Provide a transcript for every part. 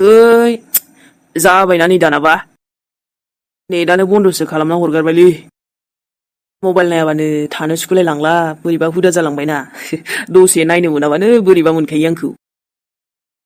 ओइ जाबायना नै दानाबा नेटानो बन्दसो खालामना हरगारबायलै मबाइल नायाबानो थानो सुखुलाय लांला बोरैबा हुदा जालांबायना दसे नायनो मोनाबानो बोरैबा मोनखायो आंखौ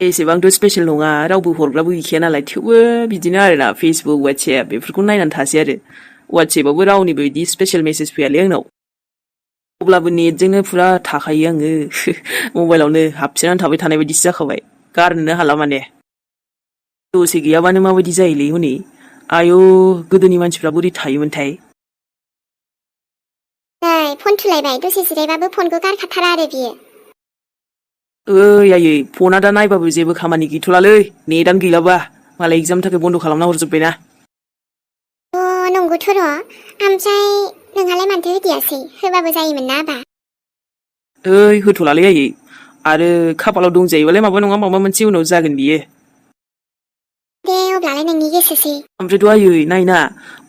एसेबांथ' स्पेशल नङा रावबो हरग्राबो गैखाया नालाय थेवबो बिदिनो आरोना फेसबुक वाट्सएप बेफोरखौ नायनानै थासै आरो वाट्सएपआवबो रावनिबो बिदि स्पेशल मेसेज फैयालै आंनाव अब्लाबो नेटजोंनो फुरा थाखायो आङो मबाइलावनो हाबसोनानै थाबाय थानाय बायदिसो जाखाबाय गारनोनो हाला माने दसे गैयाबानो माबायदि जायोलै हनै आयौ गोदोनि मानसिफ्रा बोरै थायोमोनथाय नै फन थुलायबाय दसे जिरायबाबो फनखौ गारखाथारा आरो बियो ओइ आयै फना दा नायबाबो जेबो खामानि गैथ'लालै नेटानो गैलाबा मालाय एगजामनि थाखाय बन्द' खालामना हरजोब्बायना नंगौथ' र' ओमफ्राय नोंहालाय मानोथो होदियासै होबाबो जायोमोन ना आबा ओइ होथ'लालै आयै आरो खाफालाव दंजायोबालाय माबा नङा माबा मोनसे उनाव जागोन बियो दे अब्लालाय नोंनि गोसोसै ओमफ्रायथ' आयै नायना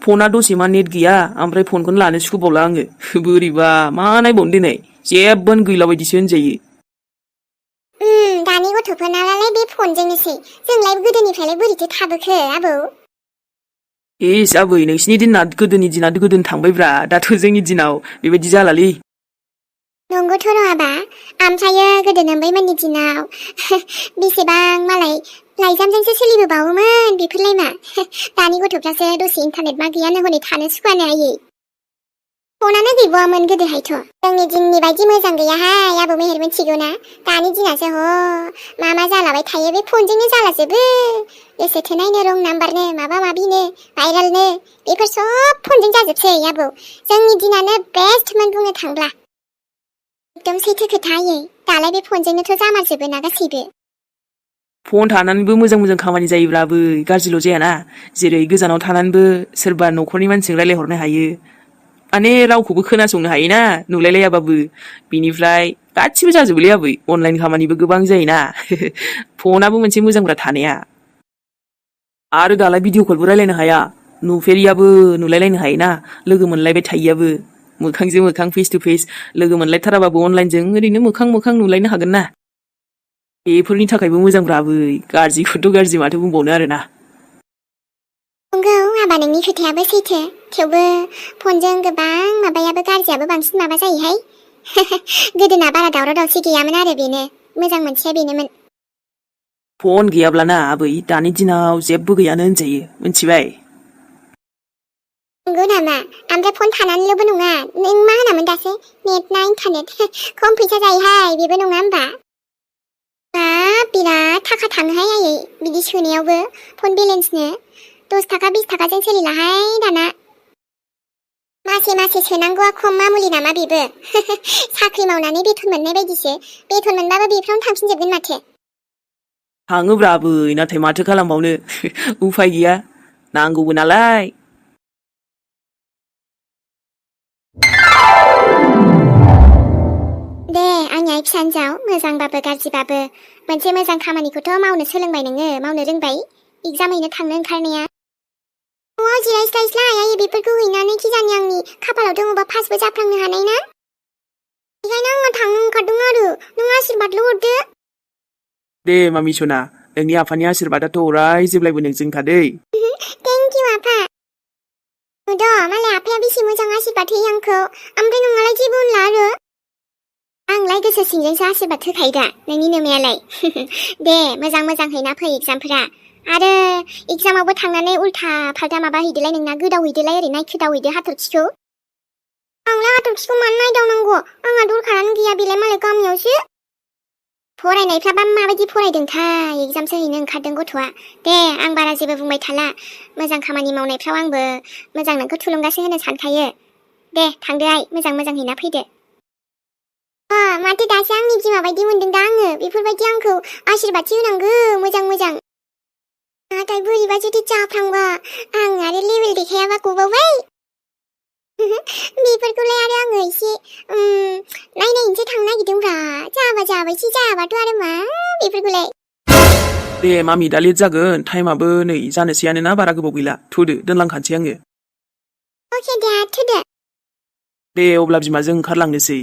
फना दसे मा नेट गैया ओमफ्राय फनखौनो लानो सुखुबावला आङो बोरैबा मा नायबावनो दिनै जेबोआनो गैला बायदिसो होनजायो दानि गथ'फोरनालाय बे फनजोंनोसै जोंलाय गोदोनिफ्रायलाय बोरैथो थाबोखो आबौ इस आबै नोंसिनि दिना गोदोनि दिना गोदोनि थांबायब्रा दाथ' जोंनि दिनाव बेबायदि जालालै नंगौथ' र' आबा ओमफ्रायो गोदो नोंबैमोननि दिनाव बेसेबां मालाय लाइजामजोंसो सोलिबोबावोमोन बेफोरलाय मा दानि गथ'फ्रासो दसे इन्टारनेट मा गैयानो हनै थानो सुखुवानो आयै फनानो गैबावामोन गोदोहायथ' जोंनि दिननि बायदि मोजां गैयाहाय आबौ मेहेर मिथिगौना दानि दिनासो मा जालाबाय थायो बे फनजोंनो जालाजोबो गोसोथो नायनो रं नाम्बारनो माबा माबिनो भाइरेलनो बेफोर सब फनजों जाजोबसै आबौ जोंनि दिनानो बेस्टमोन बुंनो थांब्ला एकदम सैथो खोथा आयै दालाय बे फनजोंनोथ' जामारजोबो ना गासैबो फन थानानैबो मोजां मोजां खामानि जायोब्लाबो गाज्रिल' जायाना जेरै गोजानाव थानानैबो सोरबा न'खरनि मानसिजों रायलायहरनो हायो माने रावखौबो खोनासंनो हायोना नुलायलायाबाबो बिनिफ्राय गासिबो जाजोबोलै आबै अनलाइन खामानिबो गोबां जायोना फनाबो मोनसे मोजांब्रा थानाया आरो दालाय भिडिअ कलबो रायलायनो हाया नुफेरियाबो नुलायलायनो हायोना लोगो मोनलायबाय थायियाबो मोखांजों मोखां फेस टु फेस लोगो मोनलायथाराबाबो अनलाइनजों ओरैनो मोखां मोखां नुलायनो हागोन ना बेफोरनि थाखायबो मोजांब्रा आबै गाज्रिखौथ' गाज्रि माथो बुंबावनो आरोना नंगौ आबा नोंनि खोथायाबो सैथो थेवबो फनजों गोबां माबायाबो गाज्रियाबो बांसिन माबा जायोहाय गोदोना बारा दावराव दावसि गैयामोन आरो बेनो मोजां मोनसेया बेनोमोन फन गैयाब्लाना आबै दानि दिनाव जेबो गैयानो होनजायो मिथिबाय नंगौ नामा ओमफ्राय फन थानानैल'बो नङा नों मा होनामोन दासो नेट ना इन्टारनेट खम फैसा जायोहाय बेबो नङा होमबा बिराद थाखा थाङोहाय आयै बिदि सोनायावबो फन बेलेन्सनो 10 थाखा 20 थाखाजों सोलिलाहाय दाना मासे मासे सोनांगौआ खम मामुलि नामा बेबो साख्रि मावनानै बेथन मोननाय बायदिसो बेथन मोनबाबो बेफ्रावनो थांफिनजोबगोन माथो थाङोब्रा आबै नाथाय माथो खालामबावनो उफाय गैया नांगौबो नालाय दे आंनि आइ फिसा हिन्जाव मोजांबाबो गाज्रिबाबो मोनसे मोजां खामानिखौथ' मावनो सोलोंबाय नोङो मावनो रोंबाय एगजाम हैनो थांनो ओंखारनाया न'आव जिरायस्लायस्लाय आयै बेफोरखौ हैनानै खिजानि आंनि खाफालाव दङबा पासबो जाफ्लांनो हानाय ना बेखायनो आङो थांनो ओंखारदों आरो नों आशिर्बादल' हरदो दे मामि सना नोंनि आफानि आशिर्बादाथ' अराय जेब्लायबो नोंजों थादै थेंक इउ आफा नुद' मालाय आफाया बेसे मोजां आशिर्बाद होयो आंखौ ओमफ्राय नोंहालाय जेबो होनला आरो आंलाय गोसो सिंजोंसो आशिर्बाद होखायो दा नोंनि नोमायालाय दे मोजां मोजां हैना फै एगजामफोरा आरो एगजामावबो थांनानै उल्था फाल्था माबा हैदोलाय नोंना गोदावहैदोलाय ओरै नायखोदावहैदो हाथरखिखौ आंलाय हाथरखिखौ मानो नायदावनांगौ आंहा दरखारानो गैया बेलाय मालाय गामियावसो फरायनायफ्राबा माबायदि फरायदोंथाय एगजामसो हैनो ओंखारदों गथ'आ दे आं बारा जेबो बुंबाय थाला मोजां खामानि मावनायफ्राव आंबो मोजां नोंखौ थुलुंगासो होनो सानखायो दे थांदो आइ मोजां मोजां हैना फैदो माथो दासो आंनि बिमा बायदि मोनदों दा आङो बेफोरबायदि आंखौ आशिर्बादसो होनांगौ मोजां मोजां नाथाय बोरैबा जुदि जाफ्लांबा आं आरो लेभेल देखायाबा गबावबाय बेफोरखौलाय आरो आङो एसे नायनायनोसो थांनो नागिरदोंब्रा जाबायसो जायाबाथ' आरो मा बेफोरखौलाय दे मामि दा लेट जागोन टाइमाबो नै जानोसैयानो ना बारा गोबाव गैला थुदो दोनलांखानोसै आङो अके दे थुदो दे अब्ला बिमाजों ओंखारलांनोसै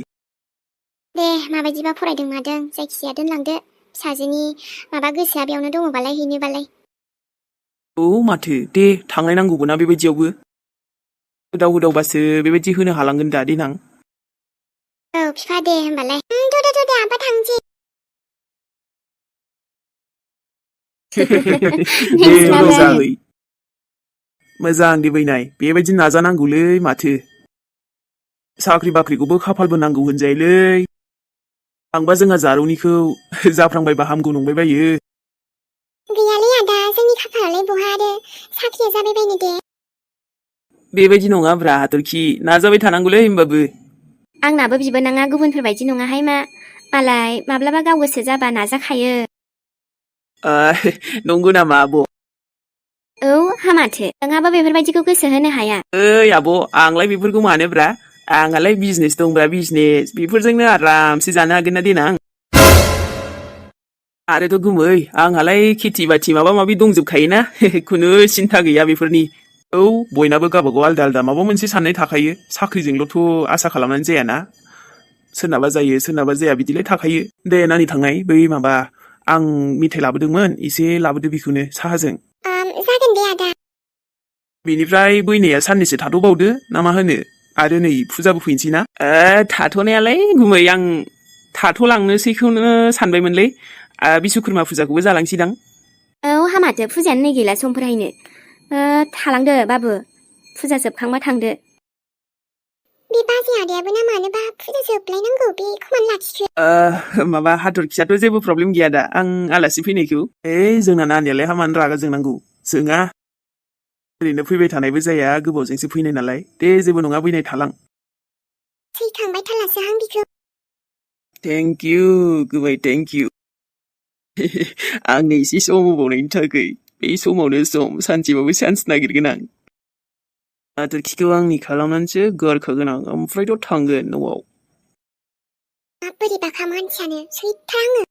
दे माबायदिबा फरायदों मादों जायखिजाया दोनलांदो फिसाजोनि माबा गोसोआ बेयावनो दङबालाय हैनोबालाय औ माथो दे थांलायनांगौबो ना बेबायदियावबो होदाव होदावबासो बेबायदि होनो हालांगोन दा देनां औ बिफा दे होमबालाय थ' दे आफा थांसै दे रजाहै मोजां दे बैनाय बेबायदि नाजानांगौलै माथो साख्रि बाख्रिखौबो खाफालबो नांगौ होनजायोलै आंबा जोंहा जारौनिखौ जाफ्रांबायबा हामगौ नंबाय बायो गैयालै आदा जोंनि खाफालालाय बहा आरो साख्रिया जाबाय बायनो दे बेबायदि नङाब्रा हाथरखि नाजाबाय थानांगौलै होमबाबो आंनाबो बिबोनाङा गुबुनफोरबायदि नङाहाय मालाय माब्लाबा गाव गोसो जाबा नाजाखायो नंगौ नामा आब' औ हामाथो नोंहाबो बेफोरबायदिखौ गोसो होनो हाया ओइ आब' आंलाय बेफोरखौ मानोब्रा आंहालाय बिजनेस दंब्रा बिजनेस बेफोरजोंनो आरामसे जानो हागोन ना देनां आरोथ' गुमै आंहालाय खेथि बाथि माबा माबि दंजोबखायोना खुनु सिन्था गैया बेफोरनि औ बयनाबो गावबागाव आलदा आलदा माबा मोनसे साननाय थाखायो साख्रिजोंल'थ' आसा खालामनानै जायाना सोरनाबा जायो सोरनाबा जाया बिदिलाय थाखायो दे नानि थांनाय बै माबा आं मेथाइ लाबोदोंमोन एसे लाबोदो बेखौनो साहाजों जागोन दे आदा बेनिफ्राय बैनाया साननैसो थाथ'बावदो ना मा होनो आरो नै फुजाबो फैनोसै ना थाथ'नायालाय गुमै आं थाथ'लांनोसैखौनो सानबायमोनलै बिश्वकर्मा फुजाखौबो जालांसैदां औ हामाथो फुजायानो नै गैला समफोरहायनो थालांदो बाबु फुजा जोबखांबा थांदो बे बाजै आदायाबो ना मानोबा फुजा जोबलायनांगौ बेखौ मानो लाखिखो माबा हाथरखियाथ' जेबो प्रब्लेम गैया दा आं आलासि फैनायखौ जोंना नानियालाय हामानो रागा जोंनांगौ जोङा ओरैनो फैबाय थानायबो जाया गोबावजोंसो फैनाय नालाय दे जेबो नङा बैनाय थालां थैखांबाय थालासो आं बिखौ थेंक इउ गुबै थेंक इउ आंनो एसे सम होबावनायनि थाखाय बे समावनो सम सानसेबाबो चान्स नागिरगोन आं हाथरखिखौ आंनि खालामनानैसो गारखागोन आं ओमफ्रायथ' थांगोन न'आव बोरैबाखा मानसियानो सैथार आङो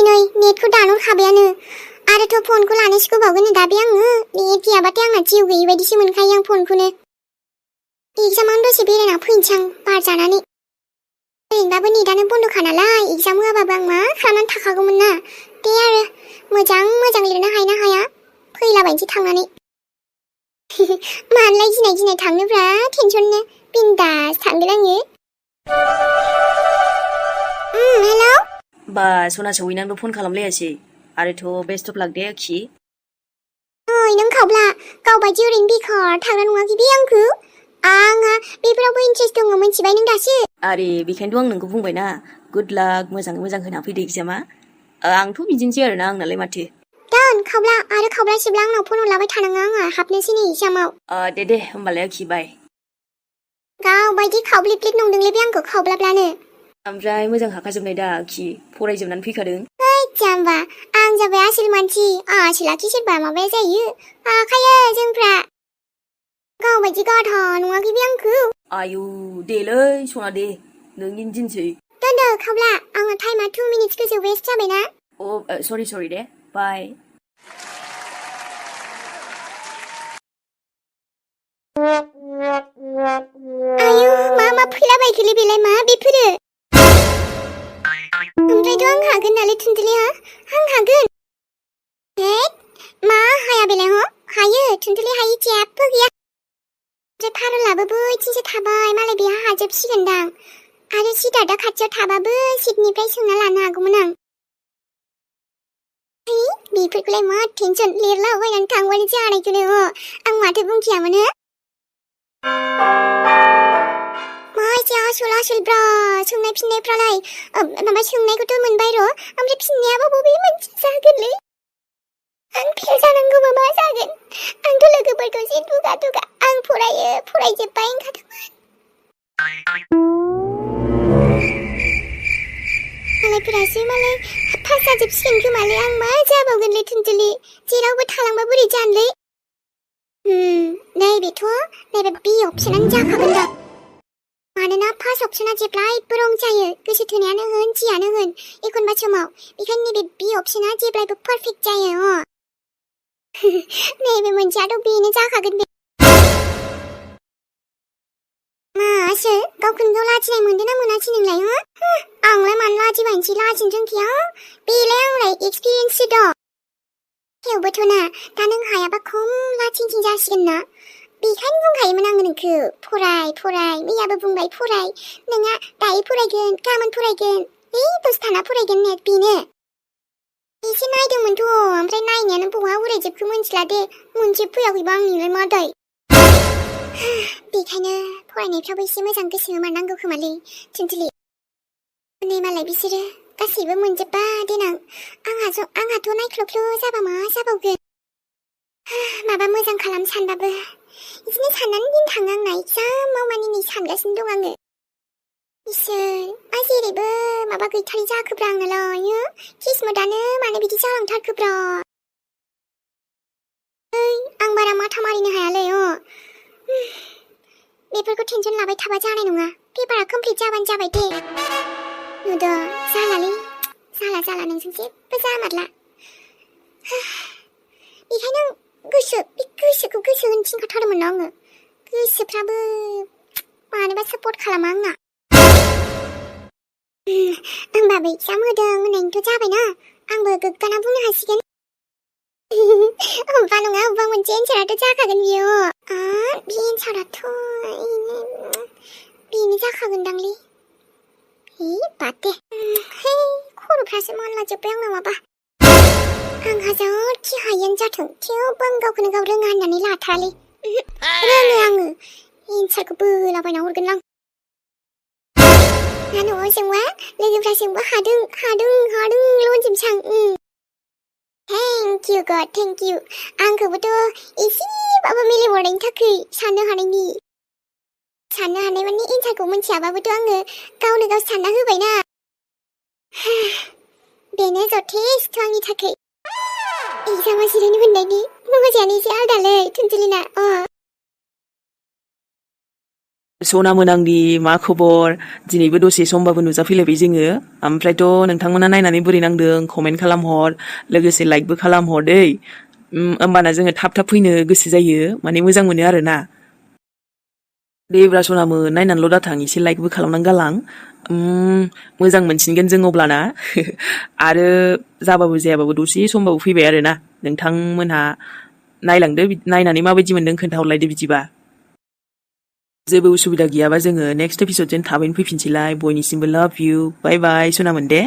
नै नेटखौ दानहरखाबायानो आरोथ' फनखौ लानोसो गोबावगोन दा बे आङो नेट गैयाबाथाय आंना जिउ गैयि बायदिसो मोनखायो आं फनखौनो एगजामावनो दसे बेरायना फैनोसै आं बार जानानै ओरैनोबाबो नेटानो बन्द'खा नालाय एगजाम होआबाबो आं मा खालामनानै थाखागौमोन ना दे आरो मोजां लिरनो हायो ना हाया फैलाबायनोसै थांनानै मानलाय गिनाय थांनोब्रा टेनसननो बिन्दास थांगोन आङो हेलौ बा सना सौहैनानैबो फन खालामलायासै आरोथ' बेस्ट अफ लाक दे आखि ओइ नों खावब्ला गावबायदि ओरैनो बेखार थाग्रा नङाखि बे आंखौ आंहा बेफोरावबो इन्ट्रेस्ट दङ मिथिबाय नों दासो आरे बेखायनोथ' आं नोंखौ बुंबायना गुड लाक मोजाङै मोजां होना फैदो एगजामा आंथ' बिदिनोसै आरोना आंनालाय माथो दोन खावब्ला आरो खावब्लासिब्ला आंनाव फन हरलाबाय थानाङा आंहा हाबनोसै नै एगजामाव दे होमबालाय आखि बाय गावबायदि खावब्लिब्लिब नंदोंलै बे आंखौ खावब्लाब्लानो ओमफ्राय मोजां हाखाजोबनाय दा आखि फरायजोबनानै फैखादों जाम्बा आं जाबाय आसोल मानसि आसोलाखि सोरबा माबाया जायो हाखायो जोंफ्रा गावबायदि गाधा नङाखि बे आंखौ आयु देलै सना दे नोंनि दिनसै दोनदो खावब्ला आंना टाइमा 2 मिनिट्स गोजौ वेस्ट जाबायना सरि दे बाय आयु मा फैलाबायखोलै बेलाय मा बेफोरो ओमफ्रायथ' आं हागोन नालाय थुनथुलि आं हागोन मा हाया बेलाय हायो थुनथुलि हायि जेबो गैया ओमफ्राय फारलाबो बैथिंसो थाबाय मालाय बेहा हाजोबसिगोनदां आरो सिदार्था खाथियाव थाबाबो सिटनिफ्राय सोंना लानो हागौमोन आं बेफोरखौलाय मा टेनसन लिरलाबायनानै थांबानो जानायखौनो आं माथो बुंखियामोन मा एसे आसलब्रा सोंनाय फिननायफ्रालाय माबा सोंनायखौथ' मोनबाय र' ओमफ्राय फिननायाबा बबे मोनसे जागोनलै आं फेल जानांगौबा मा जागोन आंथ' लोगोफोरखौ जि दुगा आं फरायजोब्बाय मालायफोरासो मालाय पास जाजोबसिगोन खोमालै आं मा जाबावगोनलै थुनथुलि जेरावबो थालांबा बोरै जानोलै नैबे बि अपसनानो जाखागोन दा मानोना फार्स्ट अपसना जेब्लायबो रं जायो गोसो थोनायानो होन जियानो होन एखनबा समाव बेखायनो नैबे बि अपसना जेब्लायबो पारफेक्ट जायो नैबे मोनसेयाथ' बेनो जाखागोन मासो गावखौनो गाव लाजिनाय मोनदों ना मोनासै नोंलाय हो आंलाय मानो लाजिबायनोसै लाजिनो रोंखाया बेलाय आंलाय एक्सपिरियेन्ससो दं थेवबोथ' ना दा नों हायाबा खम लाथिंथिं जासिगोन ना बेखायनो बुंखायोमोन आङो नोंखौ फराय मैयाबो बुंबाय फराय नोंहा दायो फरायगोन गाबोन फरायगोन दसथाना फरायगोन ने बेनो एसे नायदोंमोनथ' ओमफ्राय नायनायानो बहा उरायजोबखो मोनथिला दे मोनसे फैयाखैबा आंनिलाय मा दाय बेखायनो फरायनायफ्रावबो एसे मोजां गोसो होमारनांगौ खोमालै थुनथुलि नै मालाय बिसोरो गासैबो मोनजोबबा देनां आंहाथ' नायख्ल'ख्ल' जाबा मा जाबावगोन माबा मोजां खालाम सानबाबो बिदिनो साननानै दिन थाङो आंना एगजामाव माने नै सानगासिनो दं आङो इसोर मा जेरैबो माबा गैथारै जाखोब्रा आंनालाय किस्मतआनो मानो बिदि जालांथारखोब्रा आं बारा माथा मारिनो हायालै बेफोरखौ टेनसन लाबाय थाबा जानाय नङा पेपारा कमप्लिट जाबानो जाबाय दे नुदो जालालै जाला नोंजों जेबो जामारला बेखायनो गोसोखौ गोसो होनो थिनखाथारमोन ना आङो गोसोफ्राबो मानोबा सापर्ट खालामा आंना होमबाबो एगजाम होदों होननायनिथ' जाबायना आंबो गोग्गाना बुंनो हासिगोन अबेबा नङा अबेबा मोनसे एन्साराथ' जाखागोन बियो बे एन्साराथ' बेनो जाखागोनदांलै बाद दे खर'फ्रासो मानलाजोब्बाय आंना माबा आं हाजारखि हायैआनो जाथों थेवबो आं गावखौनो गाव रोङा होननानै लाथारालै रोङो आङो एन्सारखौ बोलाबायना हरगोन आं ना न'आव जोंबा लोगोफ्रा जोंबो हादों होनजोबसां थेंक इउ गड थेंक इउ आंखौबोथ' एसेबाबो मिलिहरनायनि थाखाय साननो हानाय माने एन्सारखौ मिथियाबाबोथ' आङो गावनो गाव सानना होबायना बेनो जथेस्थ' आंनि थाखाय एगजामा जिरायनो मोननायनि मजायानो एसे आलदालै थुनथुलिना सना मोनांनि मा खबर दिनैबो दसे समबाबो नुजाफैलायबाय जोङो ओमफ्रायथ' नोंथांमोना नायनानै बोरै नांदों कमेन्ट खालामहर लोगोसे लाइकबो खालामहर दै होमबाना जोङो थाब फैनो गोसो जायो माने मोजां मोनो आरोना देब्रा सनामोन नायनानैल' दाथां एसे लाइकबो खालामनानै गालां मोजां मोनसिनगोन जों अब्लाना आरो जाबाबो जायाबाबो दसे समबाबो फैबाय आरोना नोंथांमोनहा नायलांदो नायनानै माबायदि मोनदों खोन्थाहरलायदो बिदिबा जेबो उसुबिदा गैयाबा जोङो नेक्स्ट एपिसडजों थाबैनो फैफिनसैलाय बयनिसिमबो लाभ इउ बाय बाय सनामोन दे